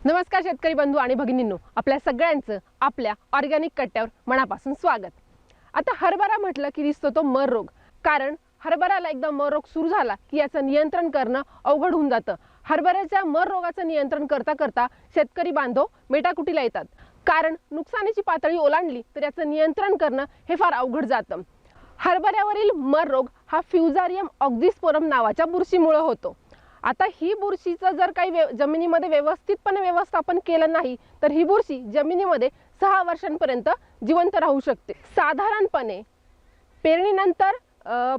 नमस्कार शेतकरी बंधू आणि भगिनींनो, आपल्या सगळ्यांचं आपल्या ऑर्गॅनिक कट्ट्यावर मनापासून स्वागत। आता हरभरा म्हटलं की दिसतो तो मर रोग, कारण हरभऱ्याला एकदा मर रोग सुरू झाला की याचं नियंत्रण करणं अवघड होऊन जातं। हरभऱ्याच्या मर रोगाचं नियंत्रण करता करता शेतकरी बांधव मेटाकुटीला येतात, कारण नुकसानीची पातळी ओलांडली तर याचं नियंत्रण करणं हे फार अवघड जातं। हरभऱ्यावरील मर रोग हा फ्युजारियम ऑक्झिस्पोरम नावाच्या बुरशीमुळे होतो। आता ही बुरशीचं जर काही जमिनीमध्ये व्यवस्थितपणे व्यवस्थापन केलं नाही तर ही बुरशी जमिनीमध्ये 6 वर्षांपर्यंत जिवंत राहू शकते। साधारणपणे पेरणीनंतर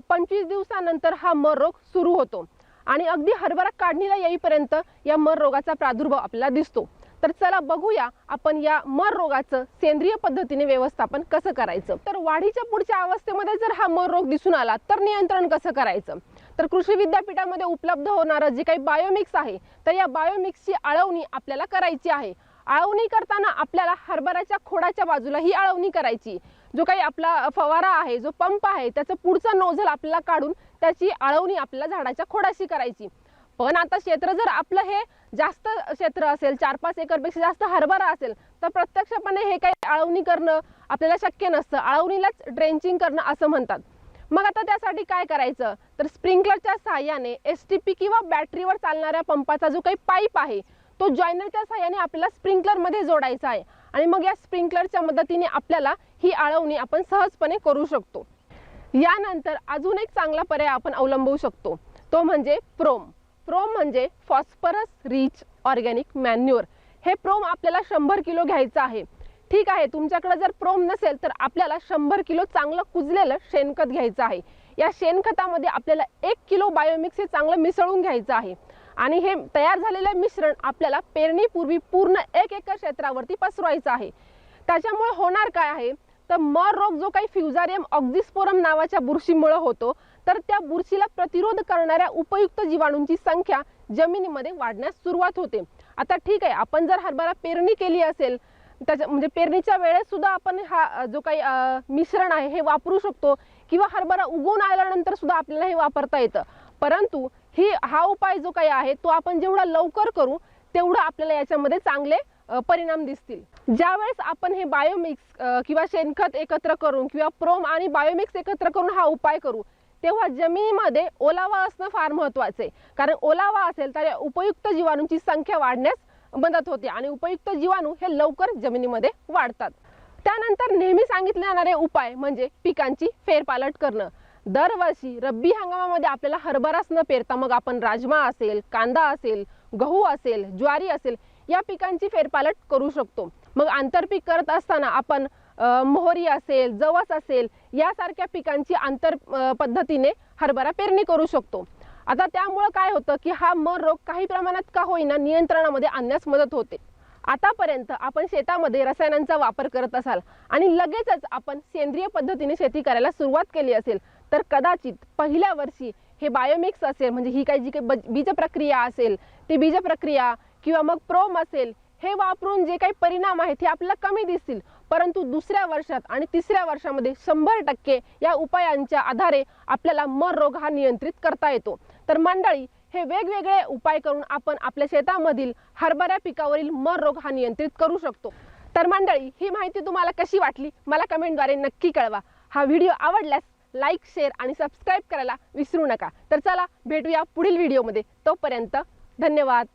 25 दिवसानंतर हा मर रोग सुरू होतो आणि अगदी हरभरा काढणीला येईपर्यंत या मर रोगाचा प्रादुर्भाव आपल्याला दिसतो। तर चला बघूया आपण या मर रोगाचं सेंद्रिय पद्धतीने व्यवस्थापन कसं करायचं। तर वाढीच्या पुढच्या अवस्थेमध्ये जर हा मर रोग दिसून आला तर नियंत्रण कसं करायचं। तर कृषी विद्यापीठामध्ये उपलब्ध होणारं जे काही बायोमिक्स आहे तर या बायोमिक्सची आळवणी आपल्याला करायची आहे। आळवणी करताना आपल्याला हरभऱ्याच्या खोडाच्या बाजूला ही आळवणी करायची। जो काही आपला फवारा आहे, जो पंप आहे, त्याचं पुढचं नोझल आपल्याला काढून त्याची आळवणी आपल्याला झाडाच्या खोडाशी करायची। पण आता क्षेत्र जर आपलं हे जास्त क्षेत्र असेल, 4-5 एकरपेक्षा जास्त हरभरा असेल तर प्रत्यक्षपणे हे काही आळवणी करणं आपल्याला शक्य नसतं। आळवणीलाच ड्रेंचिंग करणं असं म्हणतात। मग आता त्यासाठी काय करायचं, तर स्प्रिंकलरच्या सहाय्याने एसटीपी किंवा बॅटरीवर चालणाऱ्या पंपाचा जो काही पाईप आहे तो जॉइनरच्या सहाय्याने आपल्याला स्प्रिंकलर मध्ये जोडायचा आहे आणि मग या स्प्रिंकलरच्या मदतीने आपल्याला ही आळवणी आपण सहजपणे करू शकतो। यानंतर अजून एक चांगला पर्याय आपण अवलंबू शकतो, तो म्हणजे प्रोम। प्रोम म्हणजे फॉस्फरस रिच ऑर्गॅनिक मॅन्युअर। हे प्रोम आपल्याला 100 किलो घ्यायचं आहे। ठीक आहे, तुमच्याकडे जर प्रोम नसेल तर आपल्याला 100 किलो चांगलं कुजलेलं शेणखत घ्यायचं आहे। या शेणखतामध्ये आपल्याला 1 किलो बायोमिक्स हे चांगलं मिसळून घ्यायचं आहे आणि हे तयार झालेलं मिश्रण आपल्याला पेरणीपूर्वी पूर्ण 1 एकर क्षेत्रावरती पसरवायचं आहे। त्याच्यामुळे होणार काय आहे, तर मर रोग जो काही फ्युजारियम ऑक्झिस्पोरम नावाच्या बुरशीमुळे होतो तर त्या बुरशीला प्रतिरोध करणाऱ्या उपयुक्त जीवाणूंची संख्या जमिनीमध्ये वाढण्यास सुरुवात होते। आता ठीक आहे, आपण जर हरभरा पेरणी केली असेल त्याच्या म्हणजे पेरणीच्या वेळेस सुद्धा आपण हा जो काही मिश्रण आहे हे वापरू शकतो किंवा हरभरा उगवून आल्यानंतर सुद्धा आपल्याला हे वापरता येतं। परंतु हा उपाय जो काही आहे तो आपण जेवढा लवकर करू तेवढा आपल्याला याच्यामध्ये चांगले परिणाम दिसतील। ज्यावेळेस आपण हे बायोमिक्स किंवा शेणखत एकत्र करून किंवा प्रोम आणि बायोमिक्स एकत्र करून हा उपाय करू तेव्हा जमिनीमध्ये ओलावा असणं फार महत्त्वाचं आहे, कारण ओलावा असेल तर उपयुक्त जीवाणूंची संख्या वाढण्यास मदत होते आणि उपयुक्त जीवाणू हे लवकर जमिनीमध्ये वाढतात। त्यानंतर नेहमी सांगितले जाणारे उपाय म्हणजे पिकांची फेरपालट करणं। दरवर्षी रब्बी हंगामामध्ये आपल्याला हरभराच न पेरता मग आपण राजमा असेल, कांदा असेल, गहू असेल, ज्वारी असेल या पिकांची फेरपालट करू शकतो। मग आंतरपीक करत असताना आपण मोहरी असेल, जवस असेल यासारख्या पिकांची आंतर पद्धतीने हरभरा पेरणी करू शकतो। आता त्यामुळे काय होतं की हा मर रोग काही प्रमाणात का होईना नियंत्रणामध्ये आणण्यास मदत होते। आतापर्यंत आपण शेतामध्ये रसायनांचा वापर करत असाल आणि लगेचच आपण सेंद्रिय पद्धतीने शेती करायला सुरुवात केली असेल तर कदाचित पहिल्या वर्षी हे बायोमिक्स असेल म्हणजे ही काही जी काही बीज प्रक्रिया असेल ती बीज प्रक्रिया किंवा मग प्रोम असेल हे वापरून जे काही परिणाम आहेत हे आपल्याला कमी दिसतील, परंतु दुसऱ्या वर्षात आणि तिसऱ्या वर्षामध्ये 100% या उपायांच्या आधारे आपल्याला मर रोग हा नियंत्रित करता येतो। तर मंडळी, हे वेगवेगळे उपाय करून आपण आपल्या शेतामधील हरभरा पिकावरील मर रोग हा नियंत्रित करू शकतो। तर मंडळी, ही माहिती तुम्हाला कशी वाटली मला कमेंटद्वारे नक्की कळवा। हा व्हिडिओ आवडल्यास लाईक, शेअर आणि सबस्क्राईब करायला विसरू नका। तर चला भेटूया पुढील व्हिडिओमध्ये, तोपर्यंत धन्यवाद।